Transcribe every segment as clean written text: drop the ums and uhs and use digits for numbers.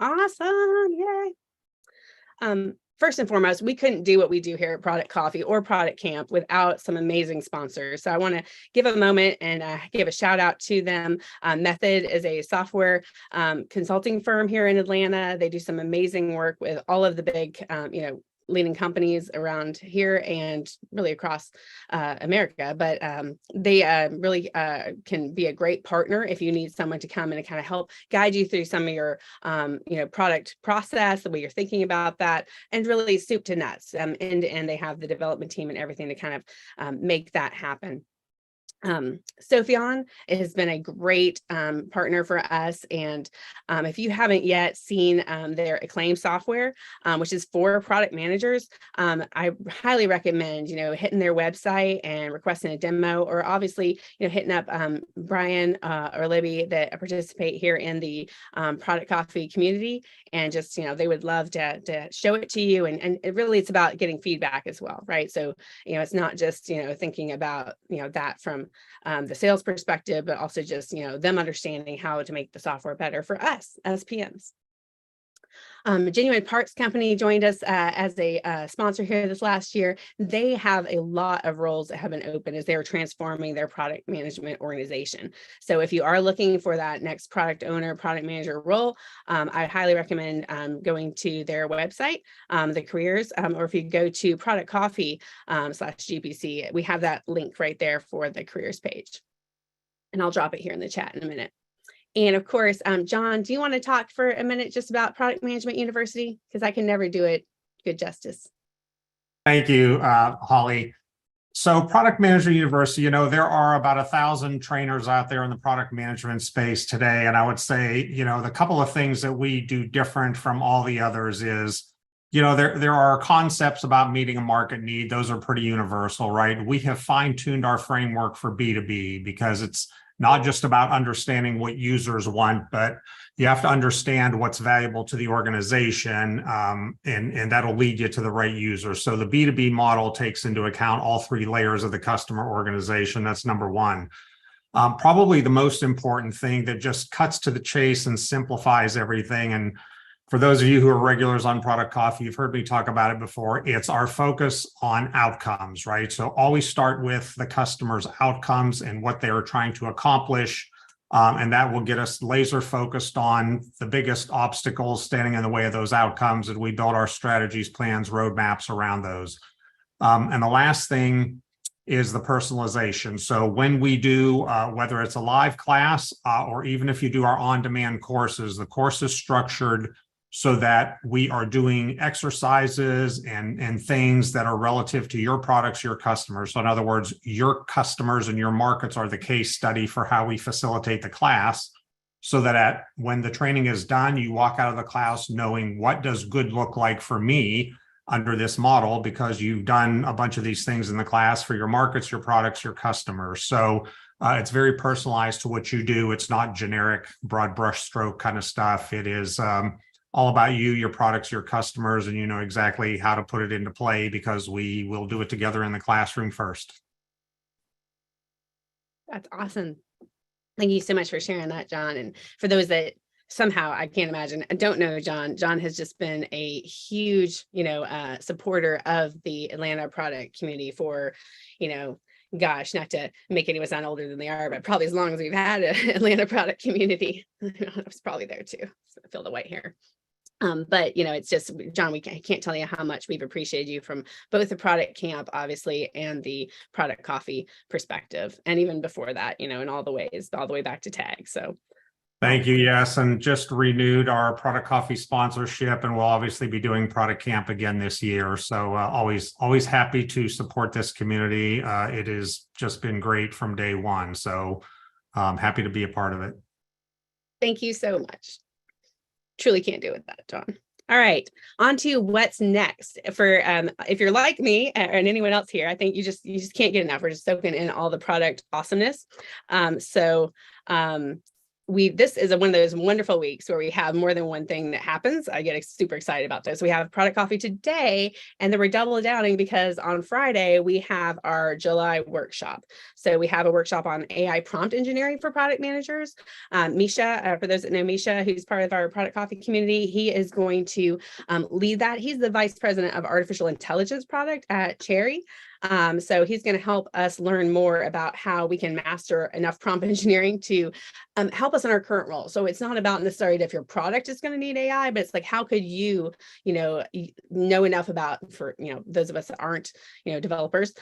Awesome. Yay. First and foremost, we couldn't do what we do here at Product Coffee or Product Camp without some amazing sponsors. So I want to give a moment and give a shout out to them. Method is a software consulting firm here in Atlanta. They do some amazing work with all of the big, leading companies around here and really across America, but they really can be a great partner if you need someone to come in and kind of help guide you through some of your product process, the way you're thinking about that, and really soup to nuts. End to end, they have the development team and everything to kind of make that happen. Sophion has been a great partner for us, and if you haven't yet seen their Acclaim software, which is for product managers, I highly recommend hitting their website and requesting a demo, or obviously hitting up Brian or Libby that participate here in the Product Coffee community, and just they would love to show it to you, and it really it's about getting feedback as well, right? So it's not just thinking about that from the sales perspective, but also just them understanding how to make the software better for us as PMs. Genuine Parts Company joined us as a sponsor here this last year. They have a lot of roles that have been open as they're transforming their product management organization. So if you are looking for that next product owner, product manager role, I highly recommend going to their website, the careers, or if you go to Product Coffee /GPC, we have that link right there for the careers page. And I'll drop it here in the chat in a minute. And of course, John, do you want to talk for a minute just about Product Management University? Because I can never do it good justice. Thank you, Holly. So Product Management University, there are about 1,000 trainers out there in the product management space today. And I would say, the couple of things that we do different from all the others is, there are concepts about meeting a market need. Those are pretty universal, right? We have fine-tuned our framework for B2B because it's not just about understanding what users want, but you have to understand what's valuable to the organization, and that'll lead you to the right user. So the B2B model takes into account all three layers of the customer organization. That's number one. Probably the most important thing that just cuts to the chase and simplifies everything. And for those of you who are regulars on Product Coffee, you've heard me talk about it before. It's our focus on outcomes, right? So always start with the customer's outcomes and what they are trying to accomplish. And that will get us laser focused on the biggest obstacles standing in the way of those outcomes. And we build our strategies, plans, roadmaps around those. And the last thing is the personalization. So when we do, whether it's a live class or even if you do our on-demand courses, the course is structured so that we are doing exercises and things that are relative to your products, your customers. So in other words, your customers and your markets are the case study for how we facilitate the class, so that when the training is done, you walk out of the class knowing what does good look like for me under this model, because you've done a bunch of these things in the class for your markets, your products, your customers. So it's very personalized to what you do. It's not generic, broad brush stroke kind of stuff. It is all about you, your products, your customers, and you know exactly how to put it into play because we will do it together in the classroom first. That's awesome. Thank you so much for sharing that, John. And for those that somehow, I can't imagine, I don't know John, John has just been a huge, supporter of the Atlanta product community for, gosh, not to make anyone sound older than they are, but probably as long as we've had an Atlanta product community. I was probably there too. So I feel the white hair. But it's just, John, I can't tell you how much we've appreciated you from both the product camp, obviously, and the Product Coffee perspective. And even before that, in all the ways, all the way back to TAG. So thank you. Yes. And just renewed our Product Coffee sponsorship, and we'll obviously be doing Product Camp again this year. So always happy to support this community. It has just been great from day one. So I'm happy to be a part of it. Thank you so much. Truly can't do it without John. All right, on to what's next. For if you're like me and anyone else here, I think you just can't get enough. We're just soaking in all the product awesomeness. this is one of those wonderful weeks where we have more than one thing that happens. I get super excited about this. We have product coffee today, and then we're double downing because on Friday we have our July workshop. So we have a workshop on AI prompt engineering for product managers. Misha, for those that know Misha, who's part of our product coffee community, he is going to lead that. He's the vice president of artificial intelligence product at Cherry. So he's going to help us learn more about how we can master enough prompt engineering to help us in our current role. So it's not about necessarily if your product is going to need AI, but it's like, how could you, know enough about, for, those of us that aren't, developers,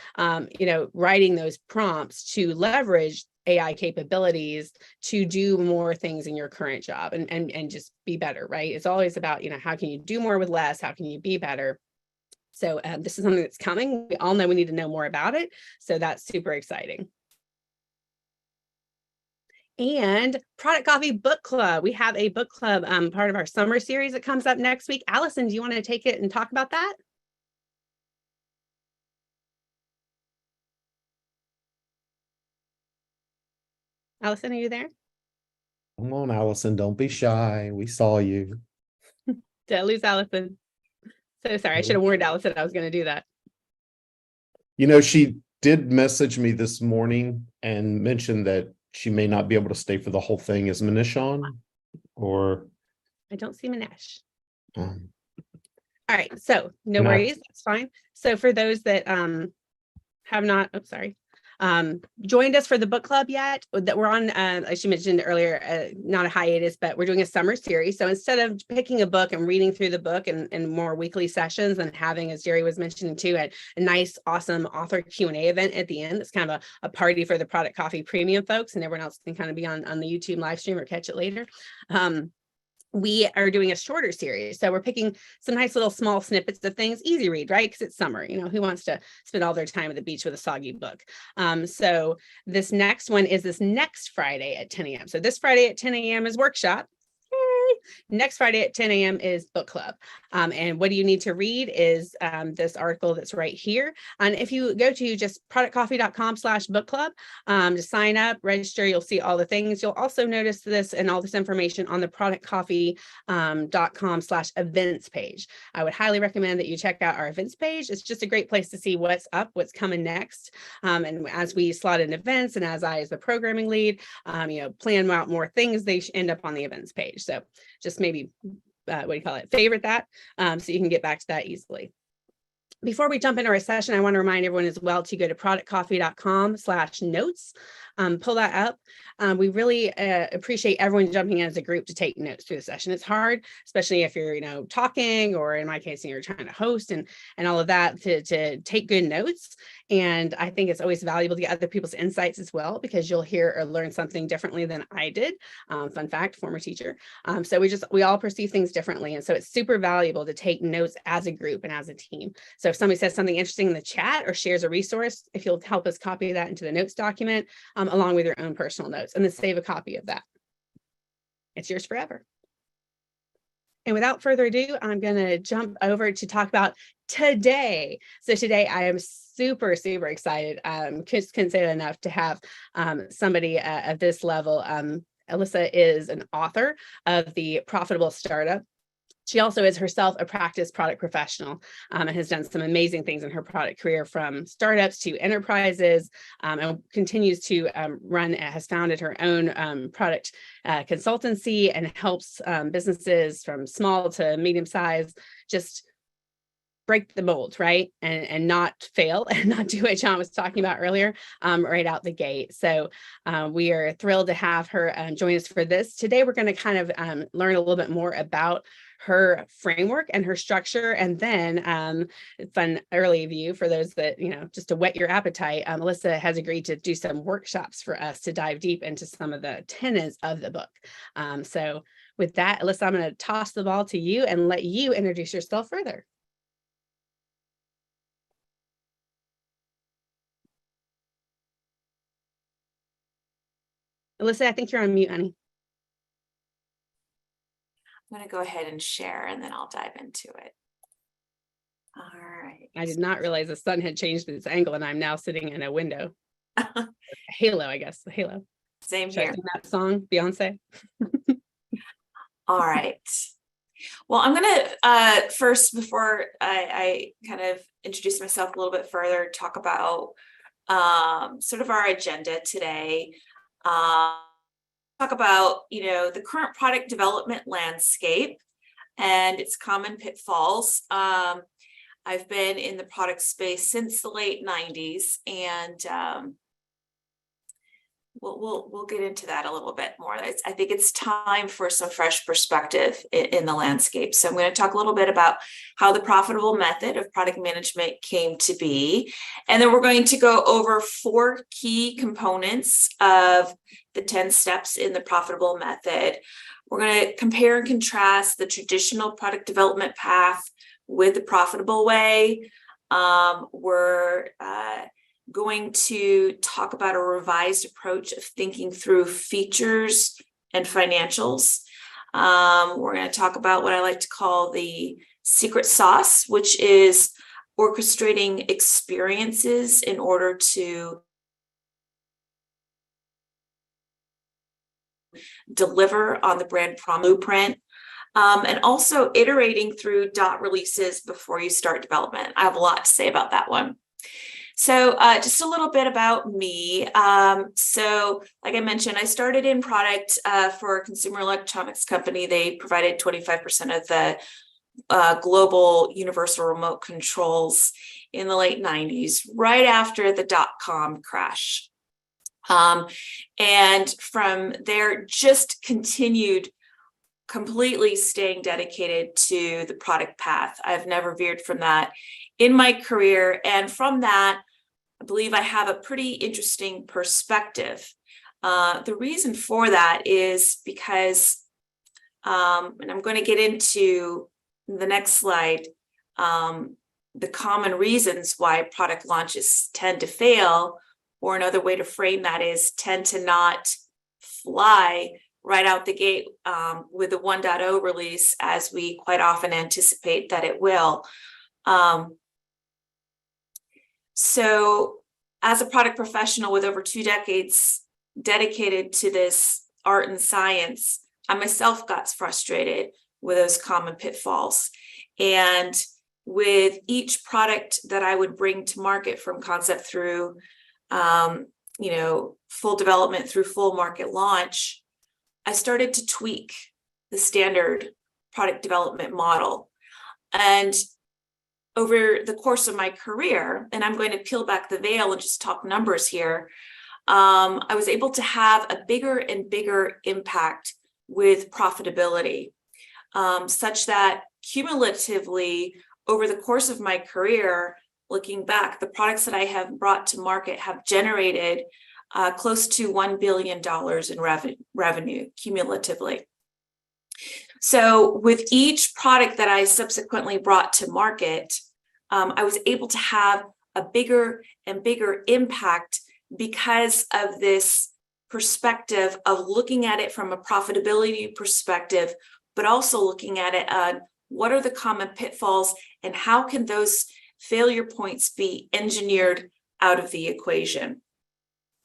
writing those prompts to leverage AI capabilities to do more things in your current job and just be better, right? It's always about, how can you do more with less? How can you be better? So this is something that's coming. We all know we need to know more about it. So that's super exciting. And Product Coffee Book Club. We have a book club, part of our summer series that comes up next week. Allison, do you want to take it and talk about that? Allison, are you there? Come on, Allison, don't be shy. We saw you. Did I lose Allison? So sorry, I should have warned Allison I was going to do that. She did message me this morning and mentioned that she may not be able to stay for the whole thing. Is Manish on? Or I don't see Manish. All right, so no worries, that's fine. So for those that have not, joined us for the book club yet, that we're on, as you mentioned earlier, not a hiatus, but we're doing a summer series. So instead of picking a book and reading through the book and more weekly sessions and having, as Jerry was mentioning too, a nice, awesome author Q&A event at the end, it's kind of a party for the Product Coffee premium folks, and everyone else can kind of be on the YouTube live stream or catch it later. We are doing a shorter series. So we're picking some nice little small snippets of things, easy read, right? Because it's summer, who wants to spend all their time at the beach with a soggy book? So this next one is this next Friday at 10 a.m. So this Friday at 10 a.m. is workshop. Next Friday at 10 a.m. is book club. And what do you need to read is this article that's right here. And if you go to just productcoffee.com/book club to sign up, register, you'll see all the things. You'll also notice this and all this information on the productcoffee.com/events page. I would highly recommend that you check out our events page. It's just a great place to see what's up, what's coming next. And as we slot in events and as I, as the programming lead, plan out more things, they end up on the events page. So just maybe, favorite that so you can get back to that easily. Before we jump into our session, I want to remind everyone as well to go to productcoffee.com/notes. Pull that up. We really appreciate everyone jumping in as a group to take notes through the session. It's hard, especially if you're, talking, or in my case, you're trying to host and all of that, to take good notes. And I think it's always valuable to get other people's insights as well, because you'll hear or learn something differently than I did. Fun fact, former teacher. So we all perceive things differently. And so it's super valuable to take notes as a group and as a team. So if somebody says something interesting in the chat or shares a resource, if you'll help us copy that into the notes document, along with your own personal notes, and then save a copy of that. It's yours forever. And without further ado, I'm going to jump over to talk about today. So today I am super, super excited. Just couldn't say it enough to have somebody at this level. Elissa is an author of The Profitable Startup. She also is herself a practice product professional and has done some amazing things in her product career, from startups to enterprises, and continues to has founded her own product consultancy and helps businesses from small to medium size just break the mold, right? And not fail and not do what John was talking about earlier, right out the gate. So we are thrilled to have her join us for this. Today, we're going to kind of learn a little bit more about her framework and her structure. And then fun early view for those that, just to whet your appetite, Elissa has agreed to do some workshops for us to dive deep into some of the tenets of the book. So with that, Elissa, I'm going to toss the ball to you and let you introduce yourself further. Elissa, I think you're on mute, honey. I'm going to go ahead and share, and then I'll dive into it. All right. I did not realize the sun had changed its angle, and I'm now sitting in a window. A halo, I guess, the halo. Same Should I here. sing that song, Beyonce? All right. Well, I'm gonna first, before I kind of introduce myself a little bit further, talk about sort of our agenda today. Talk about, the current product development landscape and its common pitfalls. I've been in the product space since the late 90s, and we'll get into that a little bit more. I think it's time for some fresh perspective in the landscape. So I'm going to talk a little bit about how the profitable method of product management came to be. And then we're going to go over 4 key components of the 10 steps in the profitable method. We're going to compare and contrast the traditional product development path with the profitable way. We're going to talk about a revised approach of thinking through features and financials. We're going to talk about what I like to call the secret sauce, which is orchestrating experiences in order to deliver on the brand blueprint, and also iterating through dot releases before you start development. I have a lot to say about that one. So just a little bit about me. So like I mentioned, I started in product for a consumer electronics company. They provided 25% of the global universal remote controls in the late 90s, right after the dot-com crash. And from there, just continued completely staying dedicated to the product path. I've never veered from that in my career. And from that, I believe I have a pretty interesting perspective. The reason for that is because, and I'm going to get into the next slide, the common reasons why product launches tend to fail, or another way to frame that is tend to not fly right out the gate with the 1.0 release, as we quite often anticipate that it will. So as a product professional with over 2 decades dedicated to this art and science, I myself got frustrated with those common pitfalls. And with each product that I would bring to market, from concept through full development through full market launch, I started to tweak the standard product development model. And over the course of my career, and I'm going to peel back the veil and just talk numbers here, I was able to have a bigger and bigger impact with profitability, such that cumulatively over the course of my career, looking back, the products that I have brought to market have generated close to $1 billion in revenue cumulatively. So with each product that I subsequently brought to market, I was able to have a bigger and bigger impact because of this perspective of looking at it from a profitability perspective, but also looking at it on what are the common pitfalls and how can those failure points be engineered out of the equation.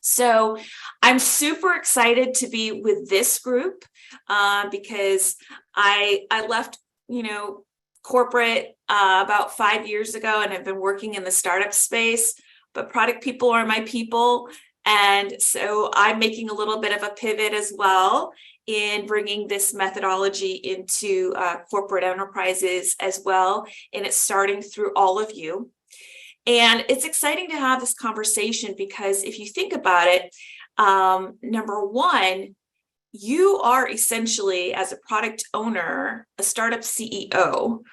So I'm super excited to be with this group because I left, corporate about 5 years ago, and I've been working in the startup space, but product people are my people. And so I'm making a little bit of a pivot as well in bringing this methodology into corporate enterprises as well. And it's starting through all of you. And it's exciting to have this conversation because if you think about it, number one, you are essentially, as a product owner, a startup CEO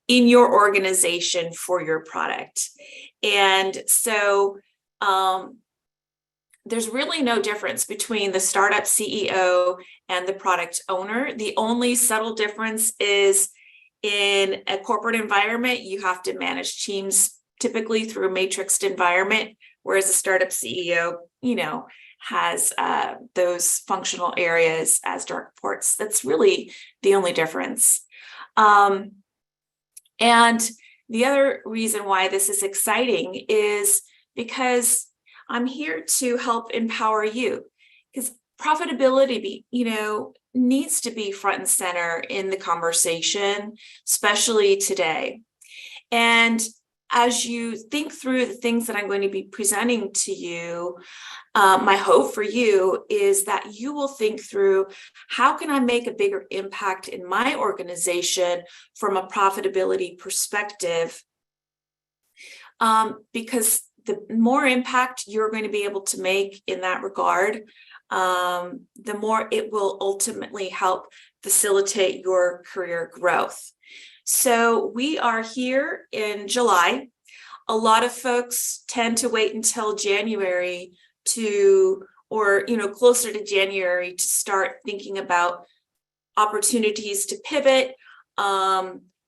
in your organization for your product. And so there's really no difference between the startup CEO and the product owner. The only subtle difference is in a corporate environment, you have to manage teams typically through a matrixed environment, whereas a startup CEO, has those functional areas as direct reports. That's really the only difference. And the other reason why this is exciting is because I'm here to help empower you. Because profitability, needs to be front and center in the conversation, especially today. And as you think through the things that I'm going to be presenting to you, my hope for you is that you will think through, how can I make a bigger impact in my organization from a profitability perspective? Because the more impact you're going to be able to make in that regard, the more it will ultimately help facilitate your career growth. So we are here in July. A lot of folks tend to wait until January closer to January to start thinking about opportunities to pivot,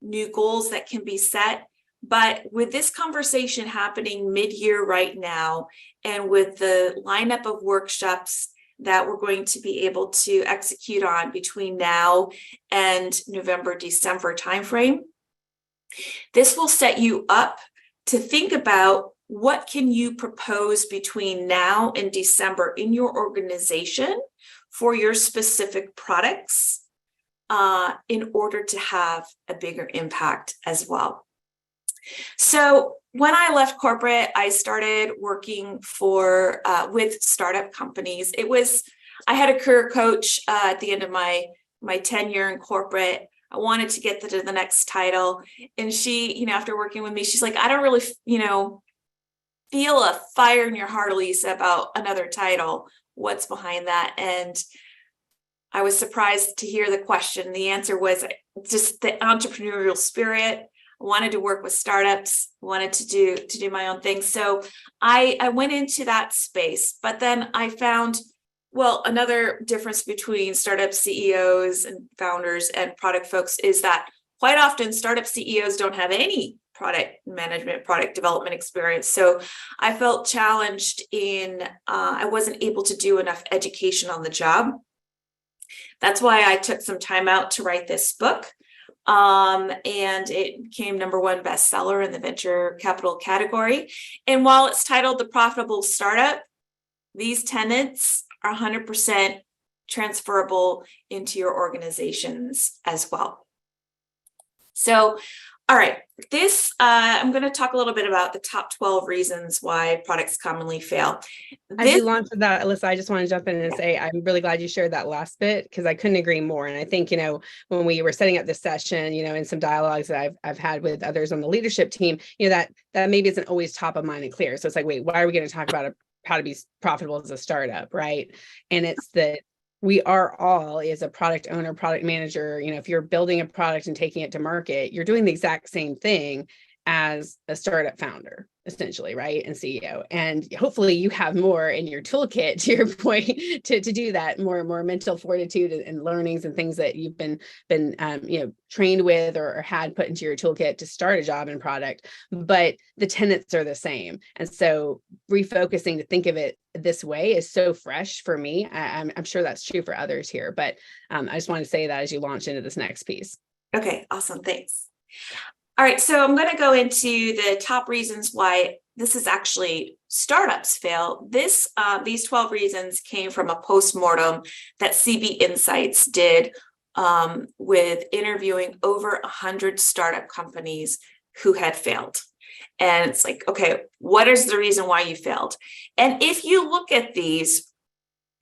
new goals that can be set. But with this conversation happening mid-year right now, and with the lineup of workshops that we're going to be able to execute on between now and November, December timeframe, this will set you up to think about, what can you propose between now and December in your organization for your specific products in order to have a bigger impact as well. So when I left corporate, I started working with startup companies. I had a career coach at the end of my tenure in corporate. I wanted to get to the next title. And she, after working with me, she's like, I don't really, feel a fire in your heart, Elissa, about another title. What's behind that? And I was surprised to hear the question. The answer was just the entrepreneurial spirit. I wanted to work with startups, wanted to do my own thing. So I went into that space, but then I found, another difference between startup CEOs and founders and product folks is that quite often startup CEOs don't have any product management, product development experience. So I felt challenged I wasn't able to do enough education on the job. That's why I took some time out to write this book. And it became #1 bestseller in the venture capital category. And while it's titled The Profitable Startup, these tenets are 100% transferable into your organizations as well. So, all right, I'm going to talk a little bit about the top 12 reasons why products commonly fail. As you launch that, Elissa, I just want to jump in and say, I'm really glad you shared that last bit, because I couldn't agree more. And I think, when we were setting up this session, in some dialogues that I've had with others on the leadership team, that maybe isn't always top of mind and clear. So it's like, wait, why are we going to talk about how to be profitable as a startup, right? And it's that we are all, as a product owner, product manager, if you're building a product and taking it to market, you're doing the exact same thing as a startup founder, essentially, right? And CEO. And hopefully you have more in your toolkit, to your point, to do that, more mental fortitude and learnings and things that you've been trained with or had put into your toolkit to start a job and product. But the tenets are the same. And so refocusing to think of it this way is so fresh for me. I'm sure that's true for others here, but I just want to say that as you launch into this next piece. Okay, awesome. Thanks. All right, so I'm going to go into the top reasons why this is actually startups fail. These 12 reasons came from a postmortem that CB Insights did with interviewing over 100 startup companies who had failed. And it's like, okay, what is the reason why you failed? And if you look at these,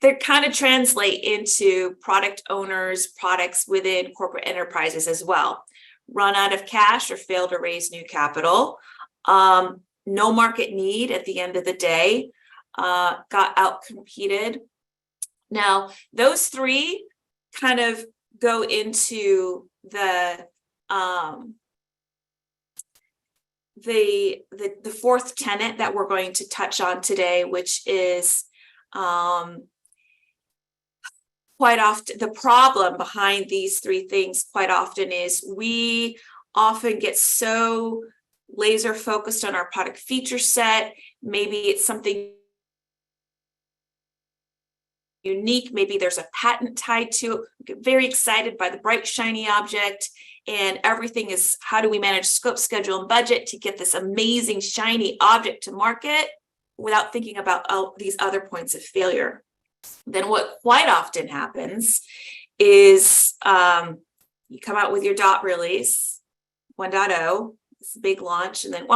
they kind of translate into product owners, products within corporate enterprises as well. Run out of cash or fail to raise new capital, no market need at the end of the day, got outcompeted. Now, those three kind of go into the fourth tenet that we're going to touch on today, which is quite often, the problem behind these three things quite often is we often get so laser focused on our product feature set. Maybe it's something unique. Maybe there's a patent tied to it. We get very excited by the bright, shiny object, and everything is, how do we manage scope, schedule, and budget to get this amazing, shiny object to market without thinking about these other points of failure. then what quite often happens is you come out with your dot release 1.0, it's a big launch, and then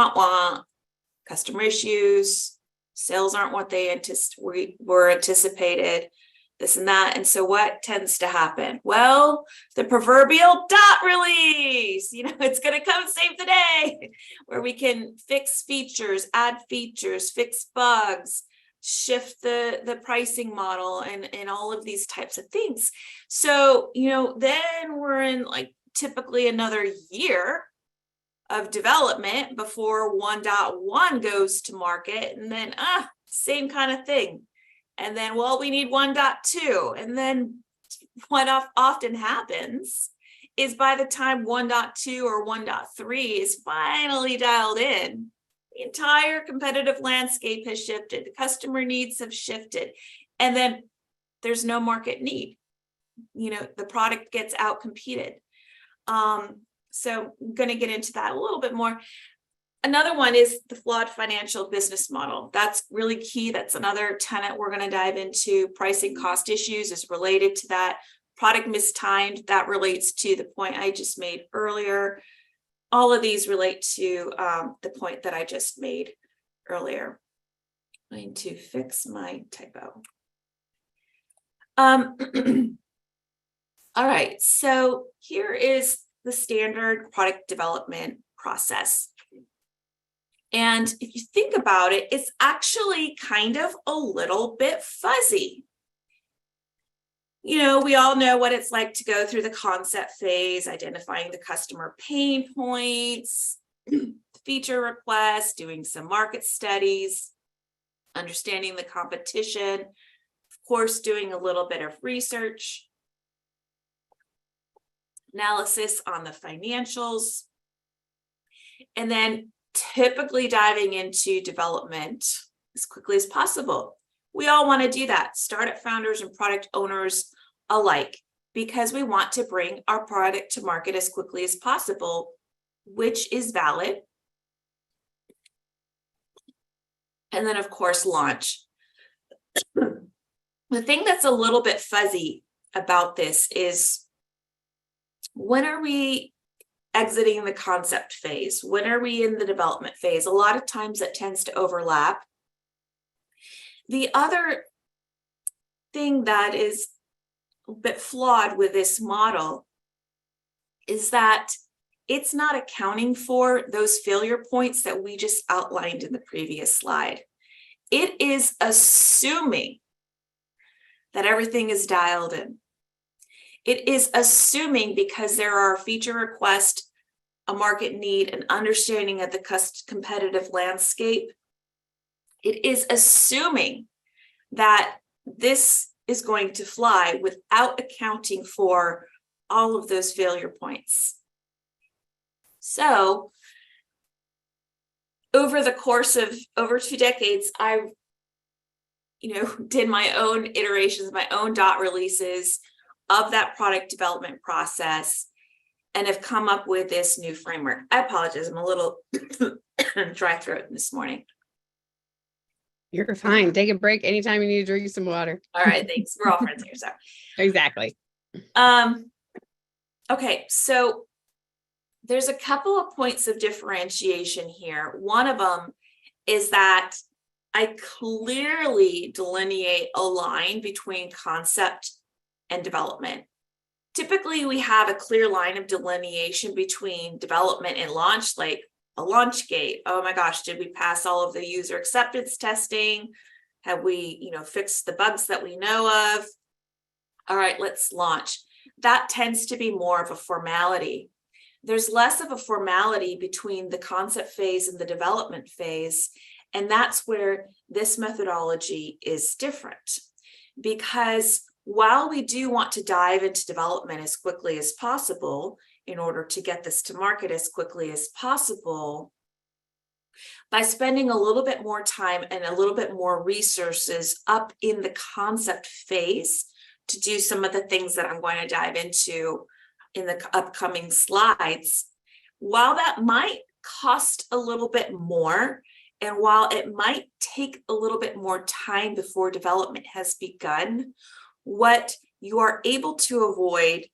customer issues, sales aren't what they were anticipated, this and that. And so what tends to happen? Well, the proverbial dot release, it's going to come save the day, where we can fix features, add features, fix bugs, shift the pricing model, and all of these types of things. So, then we're in like typically another year of development before 1.1 goes to market, and then same kind of thing. And then, well, we need 1.2. And then what often happens is by the time 1.2 or 1.3 is finally dialed in, the entire competitive landscape has shifted, the customer needs have shifted, and then there's no market need. The product gets out competed. So I'm going to get into that a little bit more. Another one is the flawed financial business model. That's really key. That's another tenet we're going to dive into. Pricing cost issues is related to that. Product mistimed, that relates to the point I just made earlier. All of these relate to the point that I just made earlier. I'm going to fix my typo. All right, so here is the standard product development process. And if you think about it, it's actually kind of a little bit fuzzy. We all know what it's like to go through the concept phase, identifying the customer pain points, feature requests, doing some market studies, understanding the competition, of course, doing a little bit of research, analysis on the financials, and then typically diving into development as quickly as possible. We all want to do that, startup founders and product owners alike, because we want to bring our product to market as quickly as possible, which is valid. And then, of course, launch. The thing that's a little bit fuzzy about this is, when are we exiting the concept phase? When are we in the development phase? A lot of times that tends to overlap. The other thing that is a bit flawed with this model is that it's not accounting for those failure points that we just outlined in the previous slide. It is assuming that everything is dialed in. It is assuming, because there are feature requests, a market need, an understanding of the competitive landscape, it is assuming that this is going to fly without accounting for all of those failure points. So over the course of over 2 decades, I did my own iterations, my own dot releases of that product development process, and have come up with this new framework. I apologize, I'm a little dry throat this morning. You're fine. Take a break anytime you need to drink some water. All right, thanks. We're all friends here, so. Exactly. Okay, so there's a couple of points of differentiation here. One of them is that I clearly delineate a line between concept and development. Typically, we have a clear line of delineation between development and launch, like a launch gate. Oh my gosh, did we pass all of the user acceptance testing? Have we, fixed the bugs that we know of? All right, let's launch. That tends to be more of a formality. There's less of a formality between the concept phase and the development phase. And that's where this methodology is different. Because while we do want to dive into development as quickly as possible in order to get this to market as quickly as possible, by spending a little bit more time and a little bit more resources up in the concept phase to do some of the things that I'm going to dive into in the upcoming slides, while that might cost a little bit more And while it might take a little bit more time before development has begun, what you are able to avoid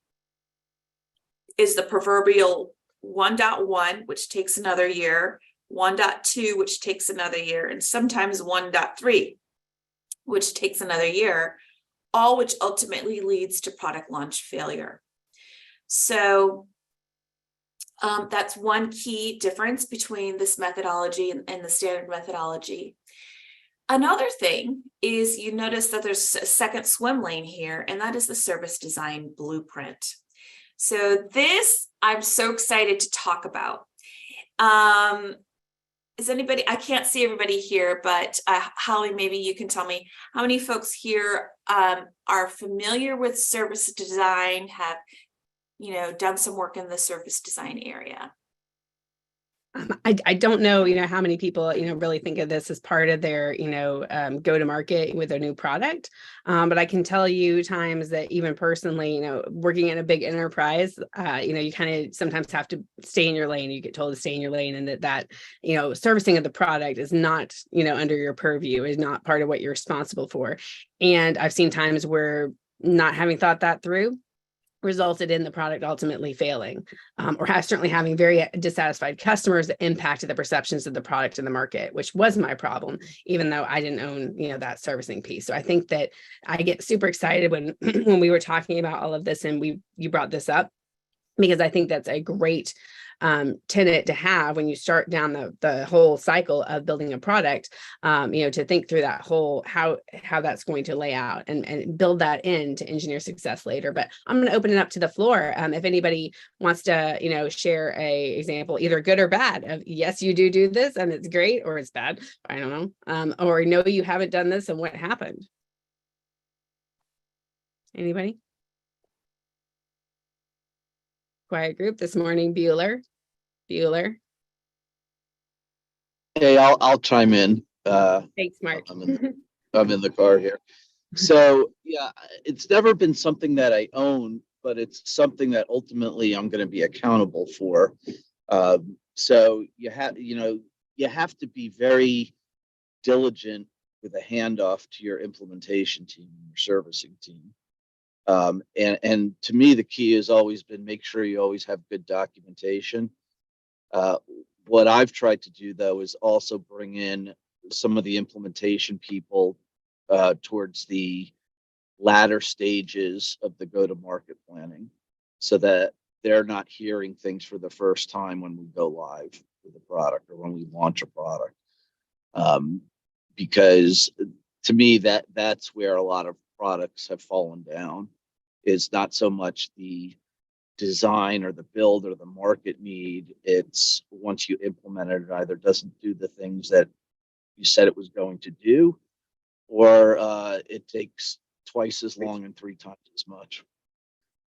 is the proverbial 1.1, which takes another year, 1.2, which takes another year, and sometimes 1.3, which takes another year, all which ultimately leads to product launch failure. So that's one key difference between this methodology and the standard methodology. Another thing is you notice that there's a second swim lane here, and that is the service design blueprint. So this I'm so excited to talk about. Is anybody, I can't see everybody here, but Holly, maybe you can tell me how many folks here are familiar with service design, have, you know, done some work in the service design area? I don't know, how many people, really think of this as part of their, go to market with a new product. But I can tell you times that even personally, working in a big enterprise, you kind of sometimes have to stay in your lane. You get told to stay in your lane, and that servicing of the product is not, under your purview, is not part of what you're responsible for. And I've seen times where not having thought that through resulted in the product ultimately failing, or certainly having very dissatisfied customers that impacted the perceptions of the product in the market, which was my problem, even though I didn't own, that servicing piece. So I think that I get super excited when when we were talking about all of this and you brought this up, because I think that's a great tenet to have when you start down the whole cycle of building a product, to think through that whole how that's going to lay out and build that in to engineer success later. But I'm going to open it up to the floor. If anybody wants to, share a example, either good or bad, of yes, you do this and it's great, or it's bad, I don't know, or no, you haven't done this and what happened. Anybody? Quiet group this morning. Bueller. Hey, I'll chime in. Thanks, Mark. I'm in the car here. So yeah, it's never been something that I own, but it's something that ultimately I'm going to be accountable for. So you have to be very diligent with a handoff to your implementation team, your servicing team. And to me, the key has always been make sure you always have good documentation. What I've tried to do, though, is also bring in some of the implementation people towards the latter stages of the go-to-market planning, so that they're not hearing things for the first time when we go live with a product or when we launch a product. Because to me, that's where a lot of products have fallen down. Is not so much the design or the build or the market need. It's once you implement it, it either doesn't do the things that you said it was going to do, or it takes twice as long and 3 times as much.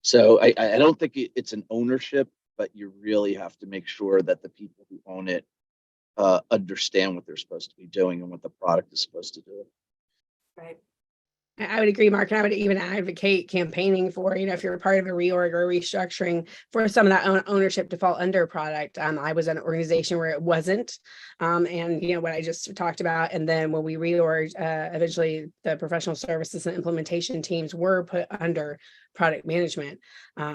So I don't think it's an ownership, but you really have to make sure that the people who own it understand what they're supposed to be doing and what the product is supposed to do. Right. I would agree, Mark. And I would even advocate campaigning for, if you're part of a reorg or restructuring, for some of that ownership to fall under a product. I was in an organization where it wasn't. And, what I just talked about. And then when we reorged, eventually the professional services and implementation teams were put under product management.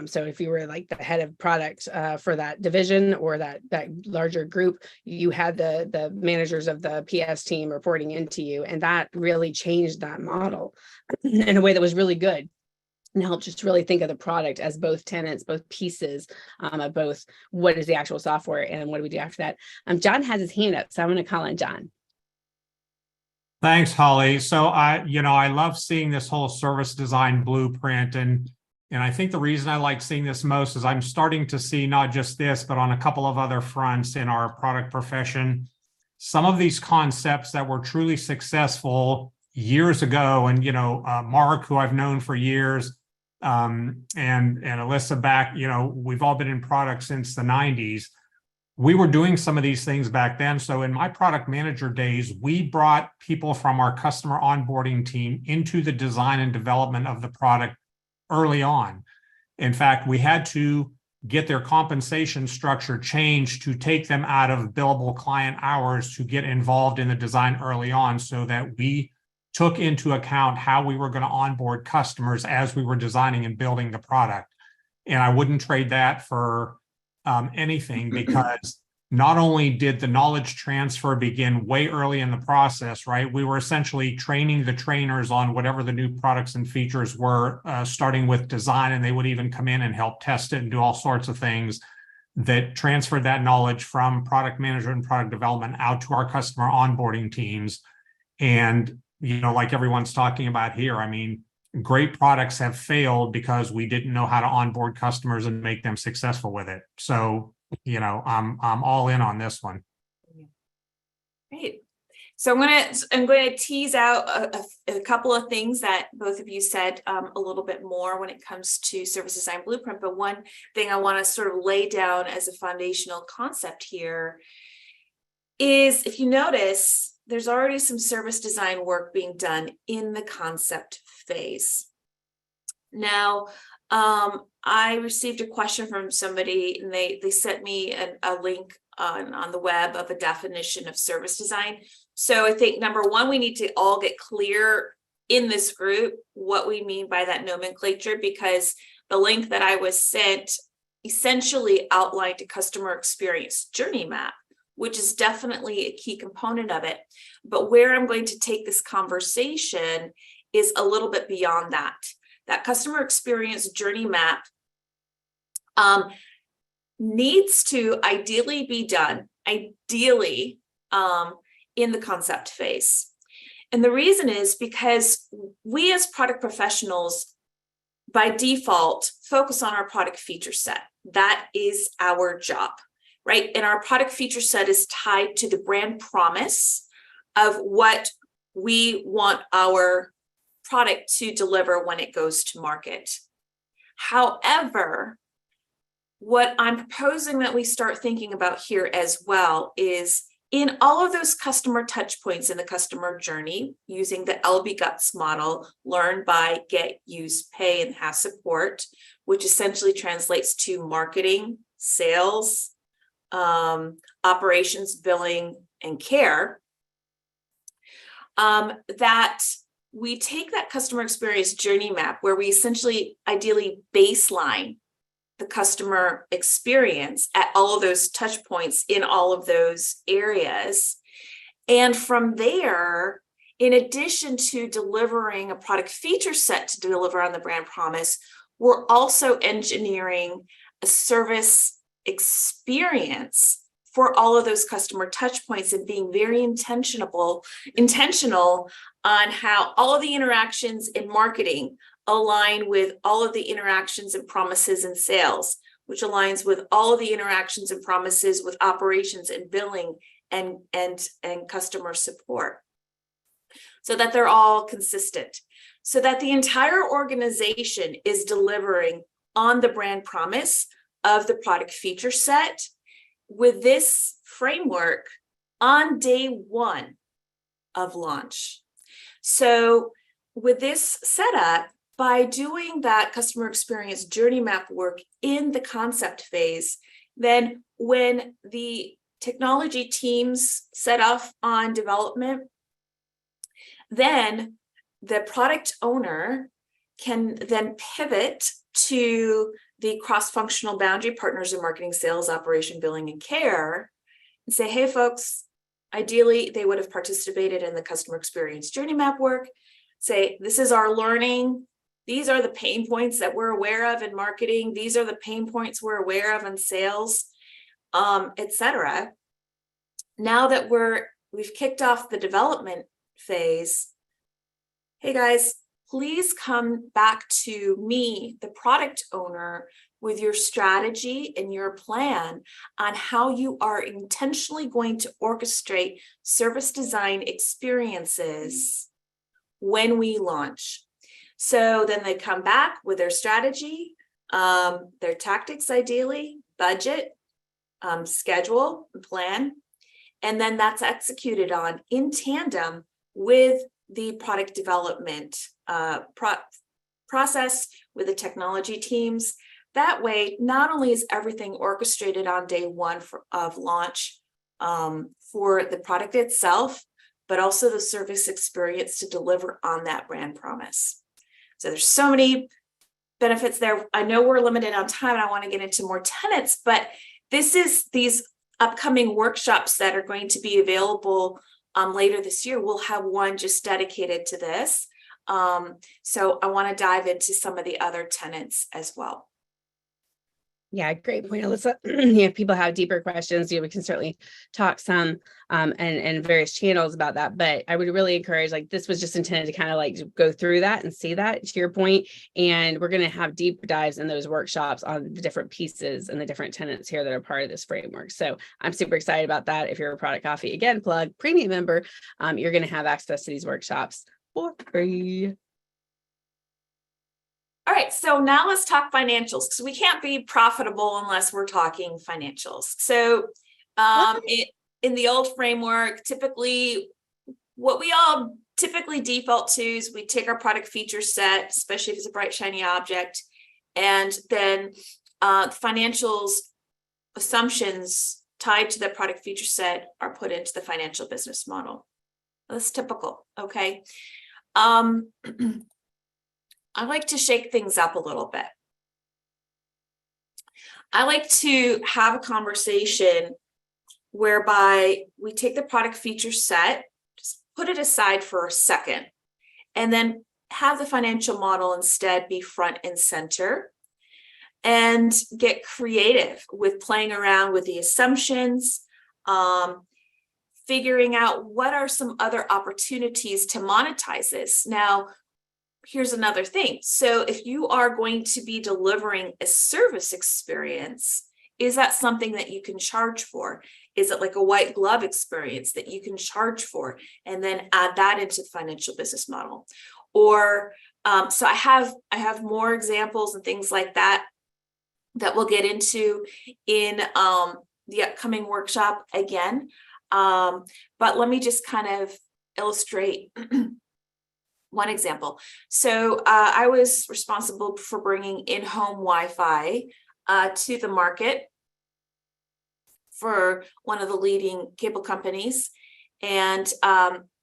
So if you were like the head of product for that division or that larger group, you had the managers of the PS team reporting into you. And that really changed that model in a way that was really good, and helped just really think of the product as both tenants, both pieces of both what is the actual software and what do we do after that. John has his hand up, so I'm going to call on John. Thanks, Holly. So I love seeing this whole service design blueprint, and I think the reason I like seeing this most is I'm starting to see not just this, but on a couple of other fronts in our product profession, some of these concepts that were truly successful years ago. And Mark, who I've known for years, and Elissa back, we've all been in product since the 90s. We were doing some of these things back then. So in my product manager days, we brought people from our customer onboarding team into the design and development of the product early on. In fact, we had to get their compensation structure changed to take them out of billable client hours to get involved in the design early on, so that we took into account how we were going to onboard customers as we were designing and building the product. And I wouldn't trade that for anything, because not only did the knowledge transfer begin way early in the process, right? We were essentially training the trainers on whatever the new products and features were, starting with design, and they would even come in and help test it and do all sorts of things that transferred that knowledge from product management and product development out to our customer onboarding teams. And, you know, like everyone's talking about here, I mean, great products have failed because we didn't know how to onboard customers and make them successful with it. So, you know, I'm all in on this one. Great. So I'm going to tease out a couple of things that both of you said a little bit more when it comes to Service Design Blueprint. But one thing I want to sort of lay down as a foundational concept here is, if you notice, there's already some service design work being done in the concept phase. Now, I received a question from somebody, and they sent me a link on the web of a definition of service design. So I think number one, we need to all get clear in this group what we mean by that nomenclature, because the link that I was sent essentially outlined a customer experience journey map, which is definitely a key component of it. But where I'm going to take this conversation is a little bit beyond that. That customer experience journey map needs to ideally be done, in the concept phase. And the reason is because we as product professionals, by default, focus on our product feature set. That is our job, right? And our product feature set is tied to the brand promise of what we want our product to deliver when it goes to market. However, what I'm proposing that we start thinking about here as well is, in all of those customer touch points in the customer journey, using the LB Guts model, learn, buy, get, use, pay, and have support, which essentially translates to marketing, sales, operations, billing, and care, that we take that customer experience journey map where we essentially ideally baseline the customer experience at all of those touch points in all of those areas. And from there, in addition to delivering a product feature set to deliver on the brand promise, we're also engineering a service experience for all of those customer touch points and being very intentional on how all of the interactions in marketing align with all of the interactions and promises in sales, which aligns with all of the interactions and promises with operations and billing and customer support, so that they're all consistent, so that the entire organization is delivering on the brand promise of the product feature set with this framework on day one of launch. So with this setup, by doing that customer experience journey map work in the concept phase, then when the technology teams set off on development, then the product owner can then pivot to the cross-functional boundary partners in marketing, sales, operation, billing, and care, and say, hey, folks, ideally, they would have participated in the customer experience journey map work. Say, this is our learning. These are the pain points that we're aware of in marketing. These are the pain points we're aware of in sales, etc. Now that we've kicked off the development phase, hey guys, please come back to me, the product owner, with your strategy and your plan on how you are intentionally going to orchestrate service design experiences when we launch. So then they come back with their strategy, their tactics, ideally, budget, schedule, plan, and then that's executed on in tandem with the product development process with the technology teams, that way, not only is everything orchestrated on day one of launch for the product itself, but also the service experience to deliver on that brand promise. So there's so many benefits there. I know we're limited on time and I want to get into more tenets, but this is these upcoming workshops that are going to be available later this year. We'll have one just dedicated to this. So I want to dive into some of the other tenets as well. Yeah, great point, Elissa. If people have deeper questions, we can certainly talk some and various channels about that. But I would really encourage, like, this was just intended to kind of like go through that and see that, to your point. And we're going to have deep dives in those workshops on the different pieces and the different tenets here that are part of this framework. So I'm super excited about that. If you're a Product Coffee, again, plug premium member, you're going to have access to these workshops for free. All right, so now let's talk financials, because we can't be profitable unless we're talking financials. So in the old framework, typically what we all typically default to is we take our product feature set, especially if it's a bright, shiny object, and then financials assumptions tied to the product feature set are put into the financial business model. That's typical, okay? I like to shake things up a little bit. I like to have a conversation whereby we take the product feature set, just put it aside for a second, and then have the financial model instead be front and center, and get creative with playing around with the assumptions, figuring out what are some other opportunities to monetize this. Now, here's another thing. So if you are going to be delivering a service experience, is that something that you can charge for? Is it like a white glove experience that you can charge for and then add that into the financial business model? Or so I have more examples and things like that we'll get into in the upcoming workshop again. But let me just kind of illustrate one example. So I was responsible for bringing in-home Wi-Fi to the market for one of the leading cable companies. And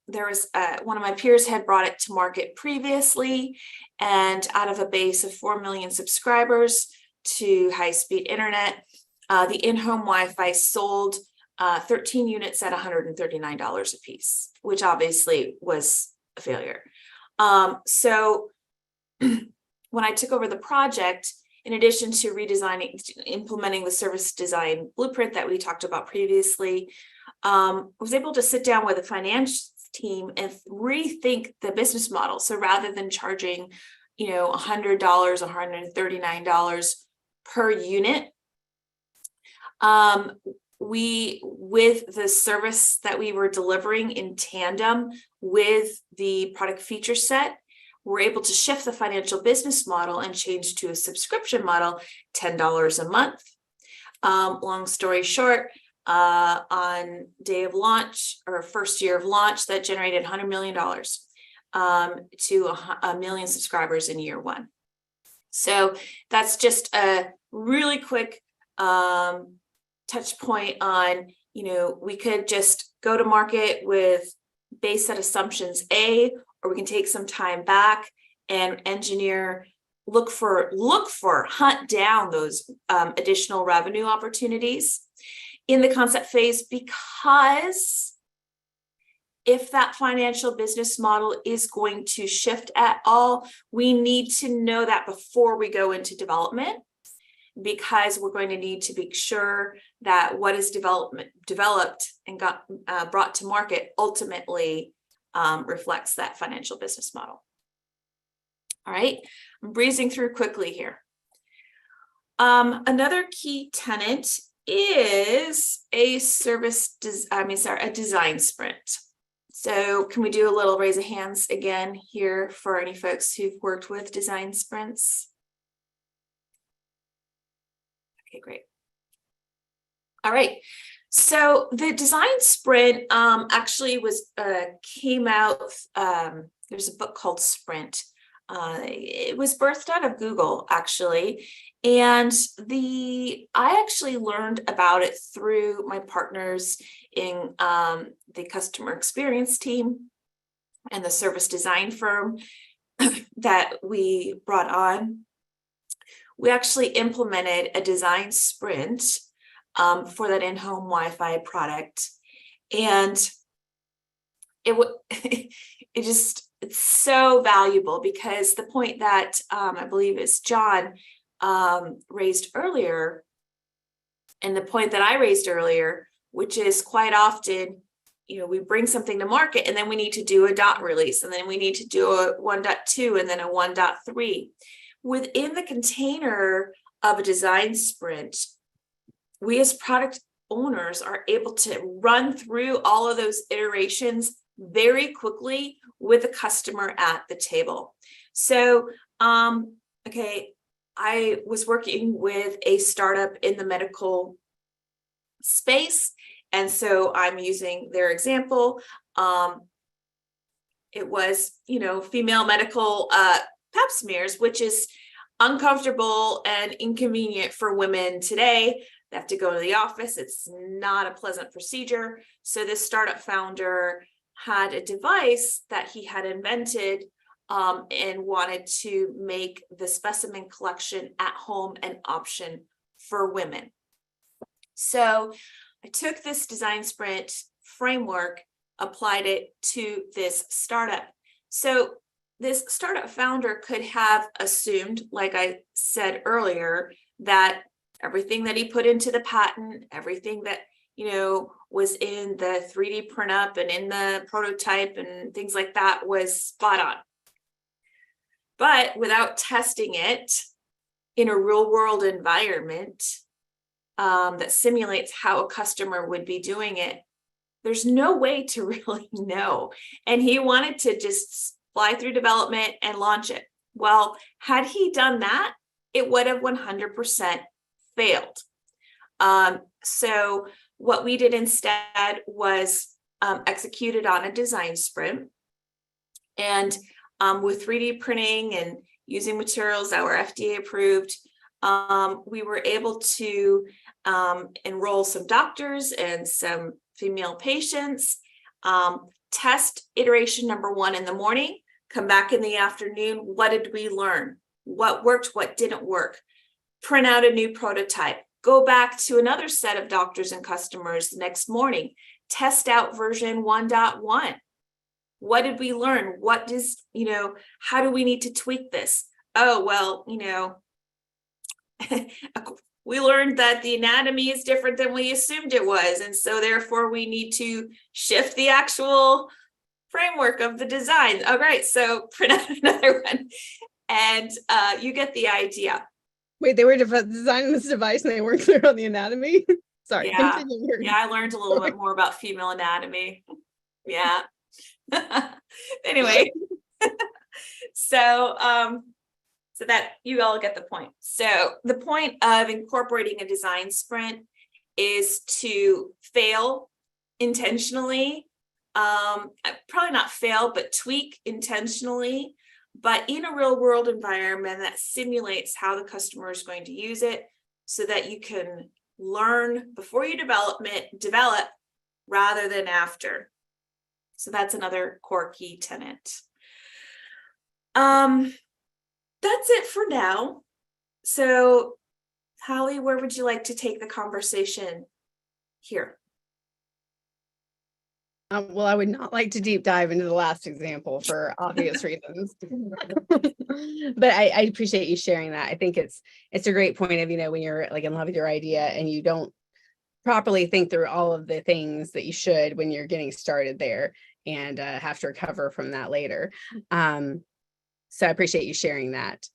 there was one of my peers had brought it to market previously, and out of a base of 4 million subscribers to high-speed internet, the in-home Wi-Fi sold 13 units at $139 a piece, which obviously was a failure. So when I took over the project, in addition to implementing the service design blueprint that we talked about previously, I was able to sit down with the finance team and rethink the business model. So rather than charging, $100, $139 per unit, with the service that we were delivering in tandem with the product feature set, we're able to shift the financial business model and change to a subscription model, $10 a month. Long story short, on day of launch or first year of launch, that generated $100 million to a million subscribers in year one. So that's just a really quick touch point on, we could just go to market with base set assumptions A, or we can take some time back and engineer, hunt down those additional revenue opportunities in the concept phase, because if that financial business model is going to shift at all, we need to know that before we go into development, because we're going to need to be sure that what is developed and got brought to market ultimately reflects that financial business model. All right, I'm breezing through quickly here. Another key tenet is a design sprint. So can we do a little raise of hands again here for any folks who've worked with design sprints? Okay, great. All right. So the design sprint actually came out. There's a book called Sprint It was birthed out of Google, actually. And I actually learned about it through my partners in the customer experience team and the service design firm that we brought on. We actually implemented a design sprint for that in-home Wi-Fi product. And it's so valuable, because the point that I believe is John raised earlier, and the point that I raised earlier, which is quite often, we bring something to market and then we need to do a dot release, and then we need to do a 1.2 and then a 1.3. Within the container of a design sprint, we as product owners are able to run through all of those iterations very quickly with the customer at the table. So, okay, I was working with a startup in the medical space, and so I'm using their example. It was, female medical pap smears, which is uncomfortable and inconvenient for women today. They have to go to the office. It's not a pleasant procedure. So this startup founder had a device that he had invented and wanted to make the specimen collection at home an option for women. So I took this design sprint framework, applied it to this startup. So this startup founder could have assumed, like I said earlier, that everything that he put into the patent, everything that, was in the 3D print up and in the prototype and things like that was spot on. But without testing it in a real world environment that simulates how a customer would be doing it, there's no way to really know. And he wanted to just fly through development and launch it. Well, had he done that, it would have 100% failed. So what we did instead was executed on a design sprint, and with 3D printing and using materials that were FDA approved, we were able to enroll some doctors and some female patients, test iteration number 1 in the morning, come back in the afternoon. What did we learn? What worked? What didn't work? Print out a new prototype. Go back to another set of doctors and customers the next morning. Test out version 1.1. What did we learn? What is, how do we need to tweak this? Oh, well, we learned that the anatomy is different than we assumed it was. And so therefore we need to shift the actual framework of the design. All right, so print out another one. And you get the idea. Wait, they were designing this device and they weren't clear on the anatomy? Sorry. Yeah, I learned a little bit more about female anatomy. Yeah. Anyway, so that you all get the point. So the point of incorporating a design sprint is to fail intentionally. Probably not fail, but tweak intentionally, but in a real world environment that simulates how the customer is going to use it, so that you can learn before you develop rather than after. So that's another core key tenet. That's it for now. So Hallie, where would you like to take the conversation here? Well, I would not like to deep dive into the last example for obvious reasons, but I appreciate you sharing that. I think it's a great point of, when you're like in love with your idea and you don't properly think through all of the things that you should when you're getting started there, and have to recover from that later. So I appreciate you sharing that.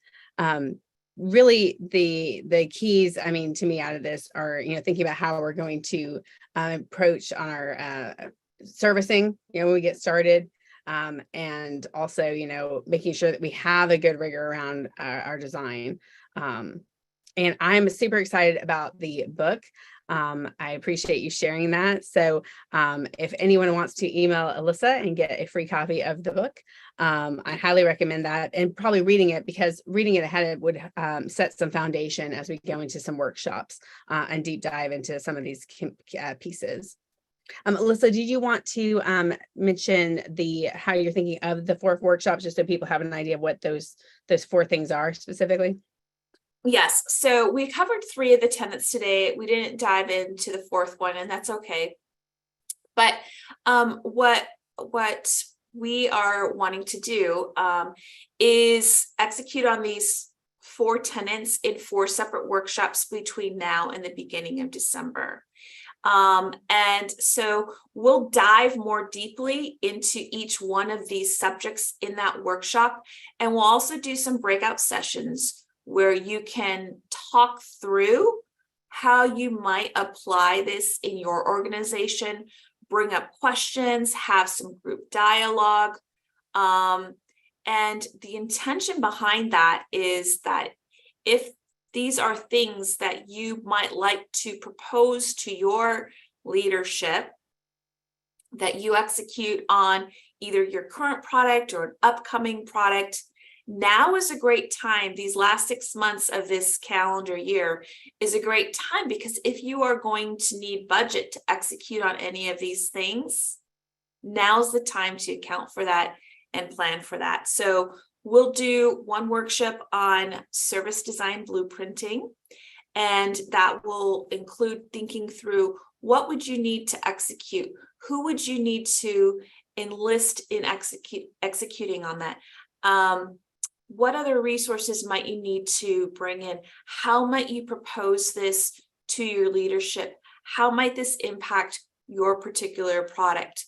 Really, the keys, to me out of this are, thinking about how we're going to approach on our servicing, when we get started, and also, making sure that we have a good rigor around our design. And I'm super excited about the book. I appreciate you sharing that. So if anyone wants to email Elissa and get a free copy of the book, I highly recommend that, and probably reading it, because reading it ahead would set some foundation as we go into some workshops and deep dive into some of these pieces. Elissa, did you want to mention how you're thinking of the 4 workshops, just so people have an idea of what those 4 things are specifically? Yes, so we covered 3 of the tenets today. We didn't dive into the 4th one, and that's okay. But what we are wanting to do is execute on these 4 tenets in 4 separate workshops between now and the beginning of December. And so we'll dive more deeply into each one of these subjects in that workshop, and we'll also do some breakout sessions where you can talk through how you might apply this in your organization, bring up questions, have some group dialogue. And the intention behind that is that if these are things that you might like to propose to your leadership, that you execute on either your current product or an upcoming product, now is a great time. These last 6 months of this calendar year is a great time, because if you are going to need budget to execute on any of these things, now's the time to account for that and plan for that. So we'll do 1 workshop on service design blueprinting, and that will include thinking through what would you need to execute, who would you need to enlist in executing on that. What other resources might you need to bring in? How might you propose this to your leadership? How might this impact your particular product?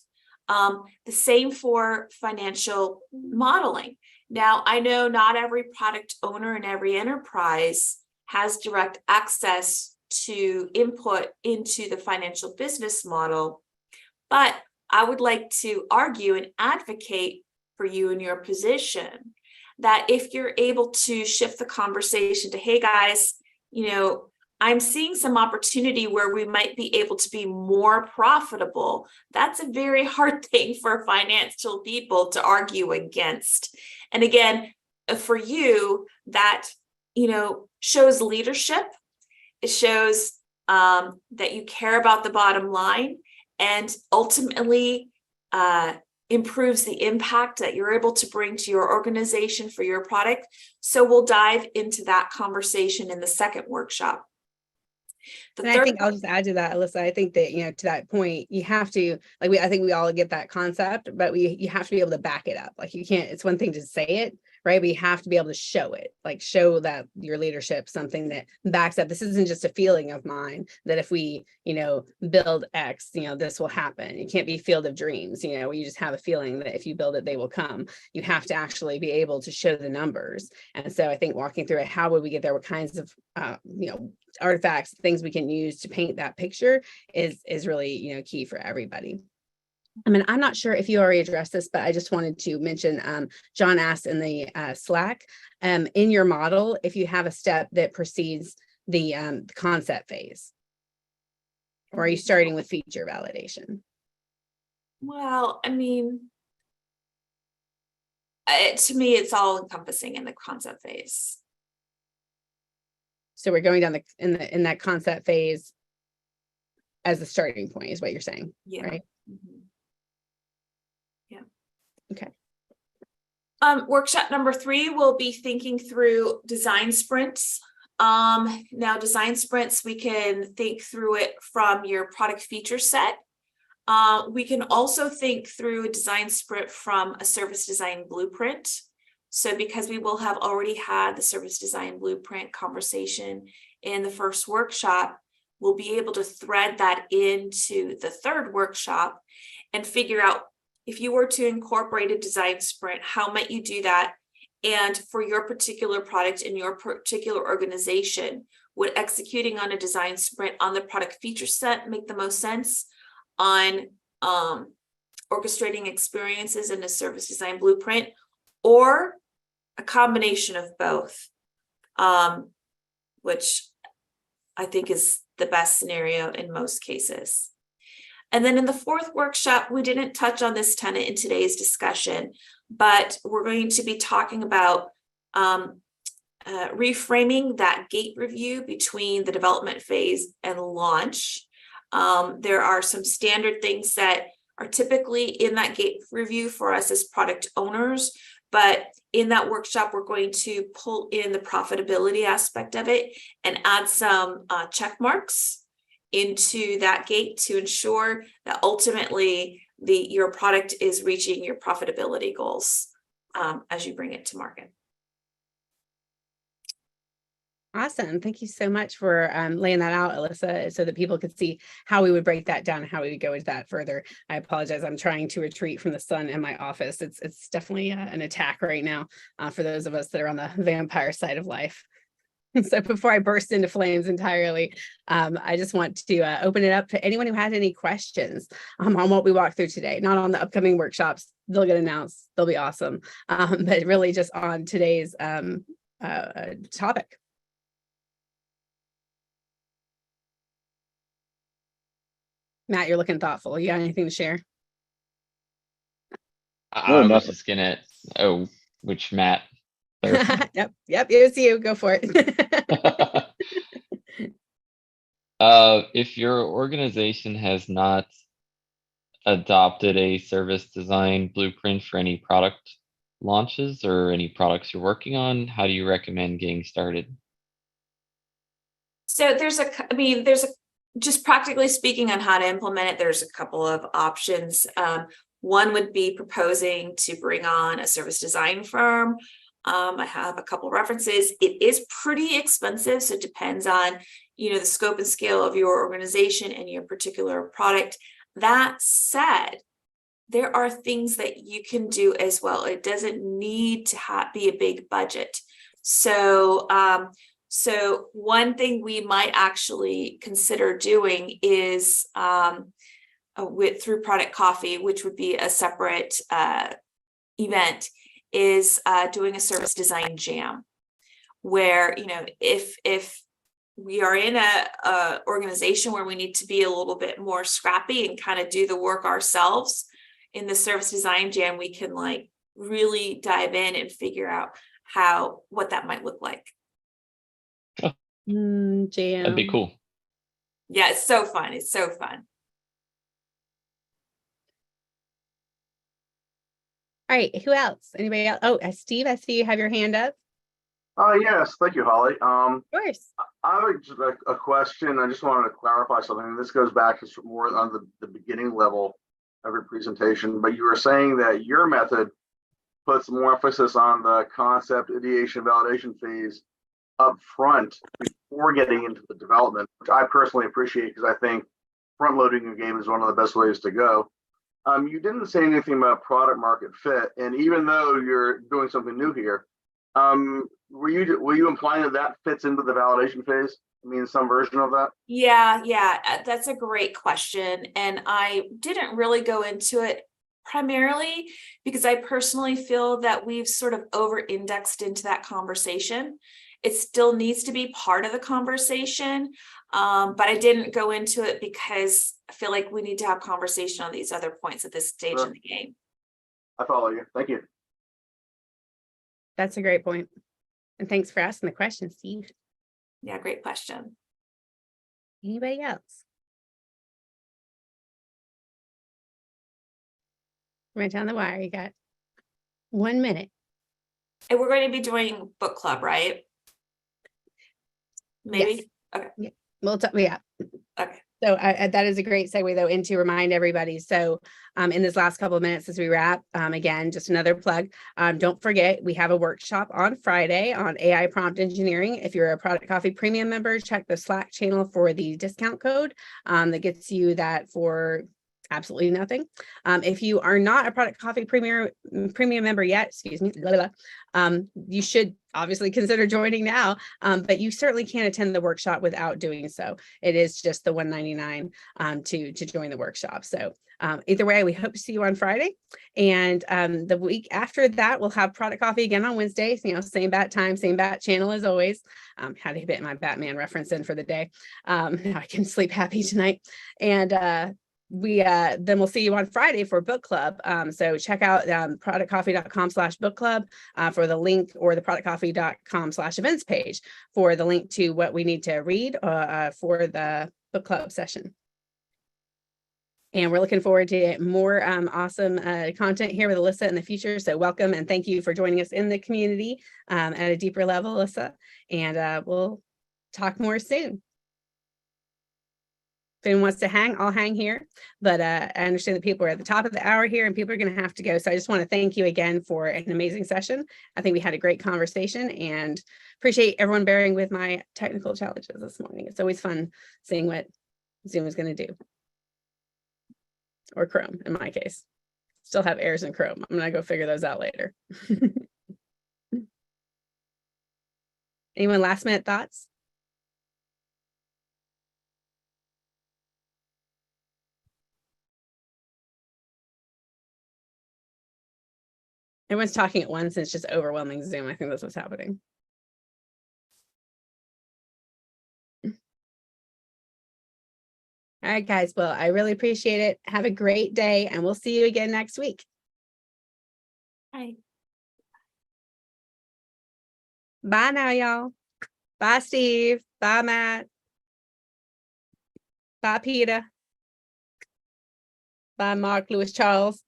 The same for financial modeling. Now, I know not every product owner and every enterprise has direct access to input into the financial business model, but I would like to argue and advocate for you in your position that if you're able to shift the conversation to, hey guys, I'm seeing some opportunity where we might be able to be more profitable. That's a very hard thing for financial people to argue against. And again, for you, that, shows leadership. It shows that you care about the bottom line, and ultimately improves the impact that you're able to bring to your organization for your product. So we'll dive into that conversation in the 2nd workshop. I think I'll just add to that, Elissa. I think that, to that point, you have to, I think we all get that concept, but you have to be able to back it up. Like, you can't, it's one thing to say it, right? But you have to be able to show it, show that your leadership, something that backs up. This isn't just a feeling of mine that if we, build X, this will happen. It can't be field of dreams, where you just have a feeling that if you build it, they will come. You have to actually be able to show the numbers. And so I think walking through it, how would we get there? What kinds of, artifacts, things we can use to paint that picture is really, key for everybody. I mean, I'm not sure if you already addressed this, but I just wanted to mention, John asked in the Slack, in your model, if you have a step that precedes the concept phase, or are you starting with feature validation? Well, I mean, to me, it's all encompassing in the concept phase. So we're going down in that concept phase as the starting point, is what you're saying, yeah. Right? Mm-hmm. Yeah. Okay. Workshop number 3 will be thinking through design sprints. Now, design sprints, we can think through it from your product feature set. We can also think through a design sprint from a service design blueprint. So because we will have already had the service design blueprint conversation in the 1st workshop, we'll be able to thread that into the 3rd workshop and figure out, if you were to incorporate a design sprint, how might you do that? And for your particular product in your particular organization, would executing on a design sprint on the product feature set make the most sense? On orchestrating experiences in a service design blueprint, or a combination of both, which I think is the best scenario in most cases. And then in the fourth workshop, we didn't touch on this tenet in today's discussion, but we're going to be talking about reframing that gate review between the development phase and launch. There are some standard things that are typically in that gate review for us as product owners, but in that workshop, we're going to pull in the profitability aspect of it and add some check marks into that gate to ensure that ultimately your product is reaching your profitability goals as you bring it to market. Awesome. Thank you so much for laying that out, Elissa, so that people could see how we would break that down and how we would go into that further. I apologize. I'm trying to retreat from the sun in my office. It's definitely an attack right now for those of us that are on the vampire side of life. So before I burst into flames entirely, I just want to open it up to anyone who has any questions on what we walked through today, not on the upcoming workshops. They'll get announced. They'll be awesome. But really just on today's topic. Matt, you're looking thoughtful. You got anything to share? I was just gonna, which Matt? Yep, it was you. Go for it. If your organization has not adopted a service design blueprint for any product launches or any products you're working on, how do you recommend getting started? So just practically speaking on how to implement it, there's a couple of options. One would be proposing to bring on a service design firm. I have a couple references. It is pretty expensive, so it depends on, the scope and scale of your organization and your particular product. That said, there are things that you can do as well. It doesn't need to be a big budget. So one thing we might actually consider doing is through Product Coffee, which would be a separate event, is doing a service design jam, where if we are in a organization where we need to be a little bit more scrappy and kind of do the work ourselves, in the service design jam we can really dive in and figure out what that might look like. Jam. That'd be cool. Yeah, it's so fun. It's so fun. All right, who else? Anybody else? Oh, Steve, I see you have your hand up. Yes, thank you, Holly. Of course. I have just a question. I just wanted to clarify something. This goes back to more on the beginning level of your presentation, but you were saying that your method puts more emphasis on the concept, ideation, validation phase up front before getting into the development, which I personally appreciate because I think front loading a game is one of the best ways to go. You didn't say anything about product market fit, and even though you're doing something new here, were you implying that fits into the validation phase? I mean, some version of that? Yeah, that's a great question, and I didn't really go into it primarily because I personally feel that we've sort of over-indexed into that conversation. It still needs to be part of the conversation, but I didn't go into it because I feel like we need to have conversation on these other points at this stage in the game. I follow you. Thank you. That's a great point. And thanks for asking the question, Steve. Yeah, great question. Anybody else? Right down the wire. You got 1 minute. And we're going to be doing book club, right? Maybe? Yes. Okay. Yeah. Yeah. Okay. So that is a great segue, though, into remind everybody. So in this last couple of minutes as we wrap, again, just another plug. Don't forget, we have a workshop on Friday on AI prompt engineering. If you're a Product Coffee Premium member, check the Slack channel for the discount code that gets you that for absolutely nothing. If you are not a Product Coffee premium member yet, excuse me, you should obviously consider joining now, but you certainly can't attend the workshop without doing so. It is just the $199 to join the workshop. So either way, we hope to see you on Friday. And the week after that, we'll have Product Coffee again on Wednesday. You know, same bat time, same bat channel as always. Had to get my Batman reference in for the day. Now I can sleep happy tonight. And then we'll see you on Friday for book club. So check out productcoffee.com/book club for the link, or the productcoffee.com/events page for the link to what we need to read for the book club session. And we're looking forward to more awesome content here with Elissa in the future. So welcome and thank you for joining us in the community at a deeper level, Elissa. And we'll talk more soon. If anyone wants to hang, I'll hang here. But I understand that people are at the top of the hour here and people are going to have to go. So I just want to thank you again for an amazing session. I think we had a great conversation and appreciate everyone bearing with my technical challenges this morning. It's always fun seeing what Zoom is going to do. Or Chrome, in my case. Still have errors in Chrome. I'm gonna go figure those out later. Anyone last minute thoughts? Everyone's talking at once and it's just overwhelming Zoom. I think that's what's happening. All right, guys. Well, I really appreciate it. Have a great day and we'll see you again next week. Bye. Bye now, y'all. Bye, Steve. Bye, Matt. Bye, Peter. Bye, Mark, Lewis, Charles.